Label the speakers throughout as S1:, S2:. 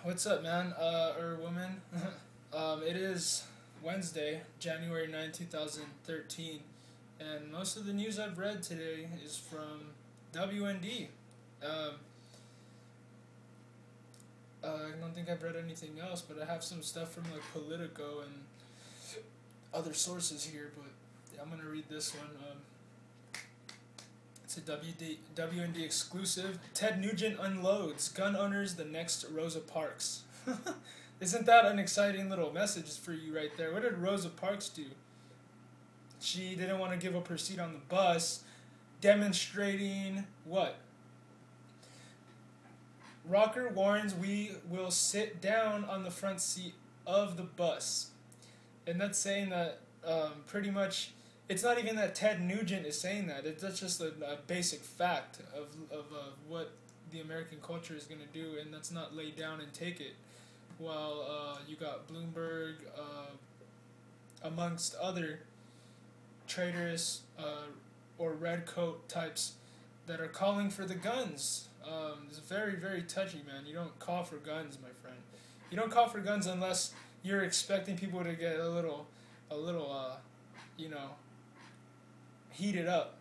S1: What's up, man? Or woman? It is Wednesday, January 9th, 2013, and most of the news I've read today is from WND. Um, I don't think I've read anything else, but I have some stuff from like Politico and other sources here, but yeah, I'm gonna read this one. It's a WND exclusive. Ted Nugent unloads. Gun owners the next Rosa Parks. Isn't that an exciting little message for you right there? What did Rosa Parks do? She didn't want to give up her seat on the bus, demonstrating what? Rocker warns we will sit down on the front seat of the bus. And that's saying that pretty much it's not even that Ted Nugent is saying that. That's just a basic fact of what the American culture is going to do, and that's not lay down and take it. While you got Bloomberg, amongst other traitorous or red coat types that are calling for the guns. It's very, very touchy, man. You don't call for guns, my friend. You don't call for guns unless you're expecting people to get a little, you know, heated up.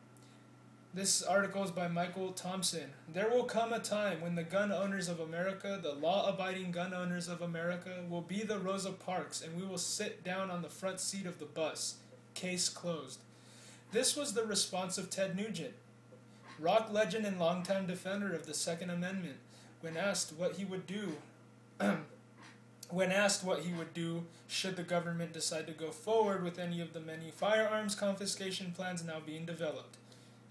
S1: This article is by Michael Thompson. There will come a time when the gun owners of America, the law-abiding gun owners of America, will be the Rosa Parks, and we will sit down on the front seat of the bus. Case closed. This was the response of Ted Nugent, rock legend and longtime defender of the Second Amendment, when asked what he would do. When asked what he would do should the government decide to go forward with any of the many firearms confiscation plans now being developed.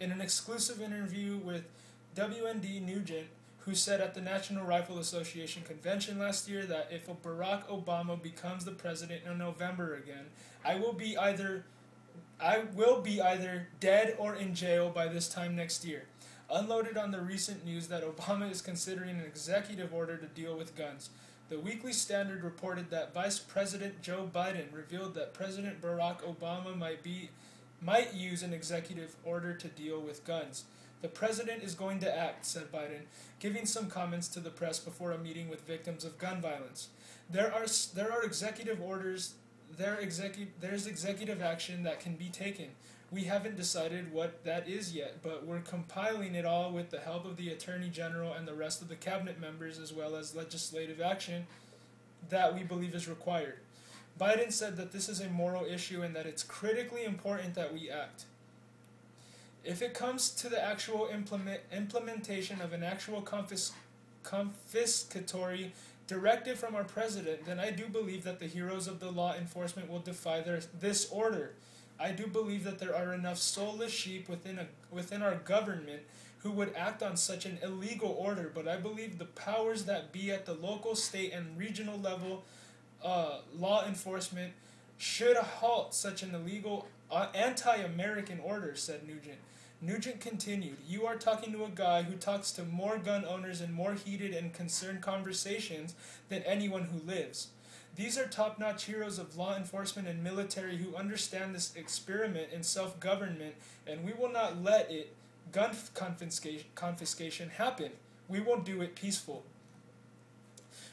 S1: In an exclusive interview with WND Nugent, who said at the National Rifle Association convention last year that if Barack Obama becomes the president in November again, I will be either dead or in jail by this time next year. Unloaded on the recent news that Obama is considering an executive order to deal with guns. The Weekly Standard reported that Vice President Joe Biden revealed that President Barack Obama might use an executive order to deal with guns. The president is going to act, said Biden, giving some comments to the press before a meeting with victims of gun violence. There are executive orders. There's executive action that can be taken. We haven't decided what that is yet, but we're compiling it all with the help of the Attorney General and the rest of the cabinet members, as well as legislative action that we believe is required. Biden said that this is a moral issue and that it's critically important that we act. If it comes to the actual implementation of an actual confiscatory directive from our president, then I do believe that the heroes of the law enforcement will defy this order. I do believe that there are enough soulless sheep within our government who would act on such an illegal order, but I believe the powers that be at the local, state, and regional level law enforcement should halt such an illegal anti-American order, said Nugent. Nugent continued, you are talking to a guy who talks to more gun owners in more heated and concerned conversations than anyone who lives. These are top-notch heroes of law enforcement and military who understand this experiment in self-government, and we will not let gun confiscation happen. We will do it peaceful.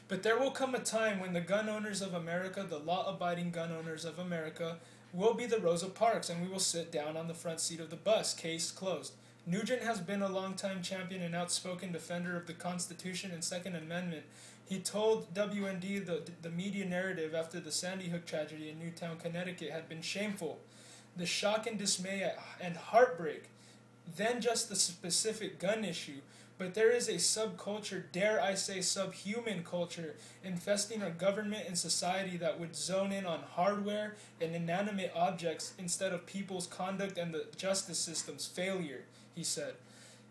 S1: But there will come a time when the gun owners of America, the law-abiding gun owners of America, will be the Rosa Parks, and we will sit down on the front seat of the bus. Case closed. Nugent has been a longtime champion and outspoken defender of the Constitution and Second Amendment. He told WND the media narrative after the Sandy Hook tragedy in Newtown, Connecticut had been shameful. The shock and dismay and heartbreak, then just the specific gun issue, but there is a subculture, dare I say subhuman culture, infesting our government and society that would zone in on hardware and inanimate objects instead of people's conduct and the justice system's failure, he said.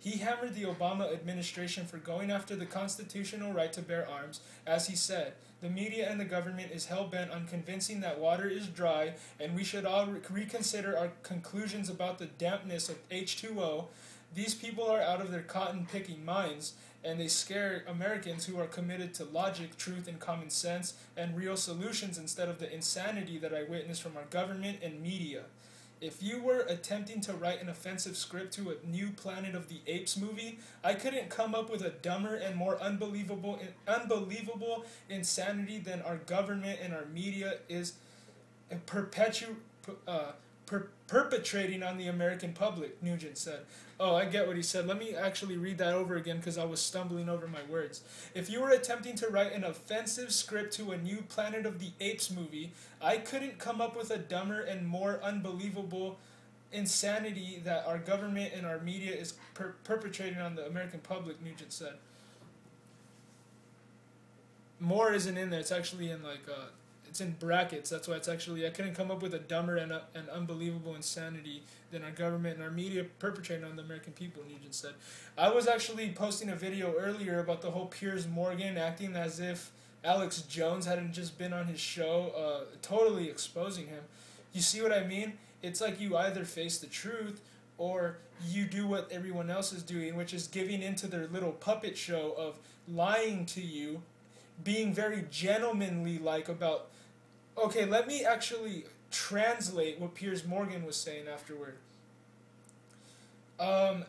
S1: He hammered the Obama administration for going after the constitutional right to bear arms. As he said, the media and the government is hell-bent on convincing that water is dry, and we should all reconsider our conclusions about the dampness of H2O. These people are out of their cotton-picking minds, and they scare Americans who are committed to logic, truth, and common sense, and real solutions instead of the insanity that I witness from our government and media. If you were attempting to write an offensive script to a new Planet of the Apes movie, I couldn't come up with a dumber and more unbelievable insanity than our government and our media is uh, perpetrating on the American public, Nugent said. Oh, I get what he said. Let me actually read that over again because I was stumbling over my words. If you were attempting to write an offensive script to a new Planet of the Apes movie, I couldn't come up with a dumber and more unbelievable insanity that our government and our media is perpetrating on the American public, Nugent said. More isn't in there. It's actually in it's in brackets. That's why it's actually, I couldn't come up with a dumber and unbelievable insanity than our government and our media perpetrating on the American people, Nugent said. I was actually posting a video earlier about the whole Piers Morgan acting as if Alex Jones hadn't just been on his show, totally exposing him. You see what I mean? It's like you either face the truth or you do what everyone else is doing, which is giving into their little puppet show of lying to you, being very gentlemanly like about, okay, let me actually translate what Piers Morgan was saying afterward.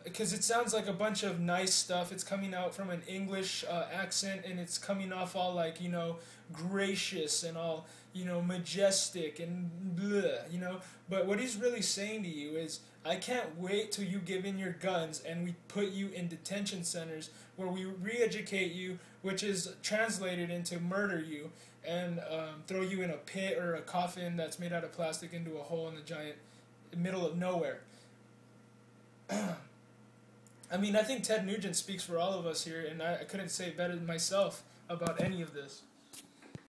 S1: Because it sounds like a bunch of nice stuff. It's coming out from an English accent, and it's coming off all like, gracious and all, majestic and blah, But what he's really saying to you is, I can't wait till you give in your guns and we put you in detention centers where we re-educate you, which is translated into murder you, and throw you in a pit or a coffin that's made out of plastic into a hole in the giant middle of nowhere. I mean, I think Ted Nugent speaks for all of us here, and I couldn't say it better than myself about any of this.